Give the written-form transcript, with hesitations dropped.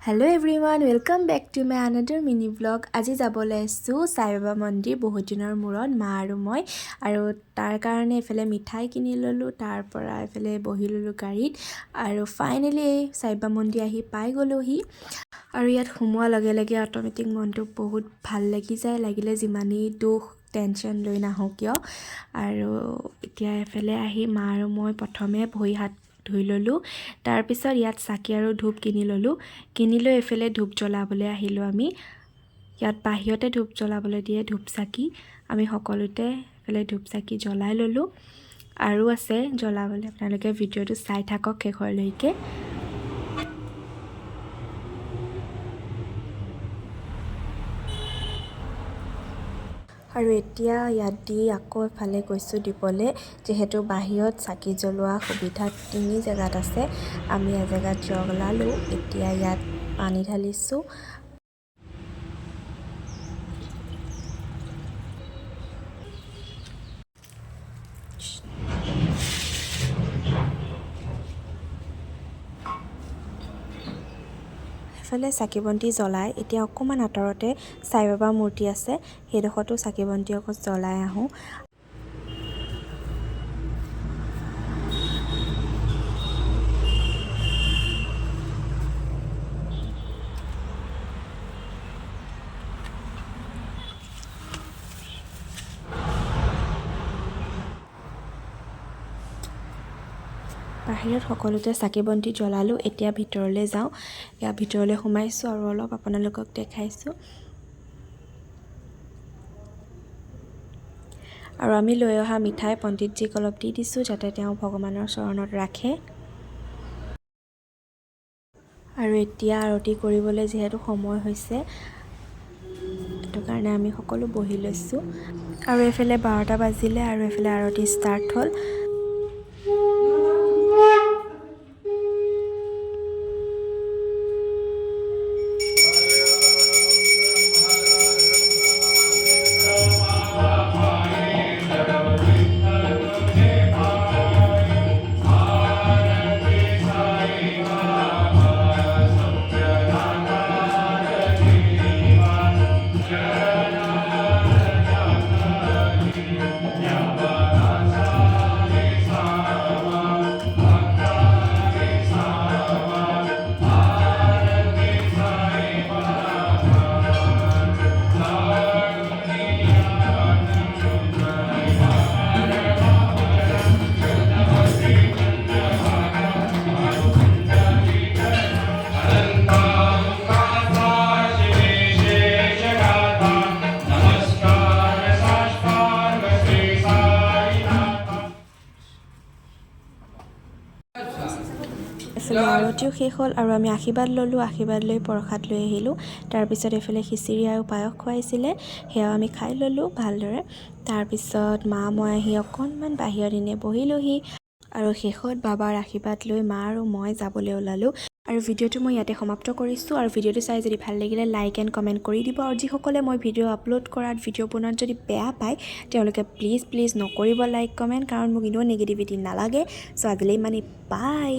Hello everyone, welcome back to my another mini vlog. আজি যাবলৈ আছো সাই বাবা মন্দিৰ বহুত দিনৰ মূৰত মা আৰু মই আৰু তাৰ কাৰণে এফালে মিঠাই কিনি ললো তাৰ পৰা এফালে বহি ললো গাড়ীত আৰু ফাইনালি সাই বাবা মন্দিৰ আহি পাই গলোহি আৰু ইয়াত সোমোৱাৰ লগে লগে অটোমেটিক মনটো বহুত ভাল লাগি যায় লাগিলে যিমানেই দুখ টেনচন লৈ নাহো কিয় আৰু এতিয়া এফালে আহি মা আৰু মই প্ৰথমে ভৰি হাত ধুই ললো তাৰ পিছত ইয়াত চাকি আৰু ধূপ কিনি ললো কিনিলৈ এফালে ধূপ জ্বলাবলৈ আহিলো আমি ইয়াত বাহিৰতে ধূপ জ্বলাবলৈ দিয়ে ধূপ চাকি আমি সকলোতে এফালে ধূপ চাকি জ্বলাই ললো আৰু আছে জ্বলাবলৈ আপোনালোকে ভিডিঅটো চাই থাকক শেষলৈকে আৰু এতিয়া ইয়াত দি আকৌ এফালে গৈছো দিবলৈ যেহেতু বাহিৰত চাকি জ্বলোৱা সুবিধা তিনি জেগাত আছে আমি এজেগাত জ্বলালো এতিয়া ইয়াত পানী ঢালিছো এফালে চাকি বন্তি জ্বলাই এতিয়া অকমান আঁতৰতে সাই বাবা মূৰ্তি আছে সেইডোখৰতো চাকি বন্তি অকল জ্বলাই আহো বাহিৰত সকলোতে চাকি বন্তি জ্বলালো এতিয়া ভিতৰলৈ যাওঁ ইয়া ভিতৰলৈ সোমাইছো আৰু অলপ আপোনালোকক দেখাইছো আৰু আমি লৈ অহা মিঠাই পণ্ডিতজীক অলপ দি দিছো যাতে তেওঁ ভগৱানৰ চৰণত ৰাখে আৰু এতিয়া আৰতি কৰিবলৈ যেহেতু সময় হৈছে এটো কাৰণে আমি সকলো বহি লৈছো আৰু এফালে 12টা বাজিলে আৰু এফালে আৰতি ষ্টাৰ্ট হ'ল এফালে আৰতিও শেষ হ'ল আৰু আমি আশীৰ্বাদ ল'লোঁ আশীৰ্বাদ লৈ প্ৰসাদ লৈ আহিলোঁ তাৰপিছত এফালে খিচিৰি আৰু পায়স খুৱাইছিলে সেয়াও আমি খাই ল'লোঁ ভালদৰে তাৰপিছত মা মই আহি অকণমান বাহিৰত এনে বহিলোহি আৰু শেষত বাবাৰ আশীৰ্বাদ লৈ মা আৰু মই যাবলৈ ওলালোঁ আৰু ভিডিঅ'টো মই ইয়াতে সমাপ্ত কৰিছোঁ আৰু ভিডিঅ'টো চাই যদি ভাল লাগিলে লাইক এণ্ড কমেণ্ট কৰি দিব আৰু যিসকলে মই ভিডিঅ' আপলোড কৰাত ভিডিঅ' বনোৱাত যদি বেয়া পায় তেওঁলোকে প্লিজ নকৰিব লাইক কমেণ্ট কাৰণ মোক এনেও নিগেটিভিটি নালাগে চ' আজিলৈ মানে বাই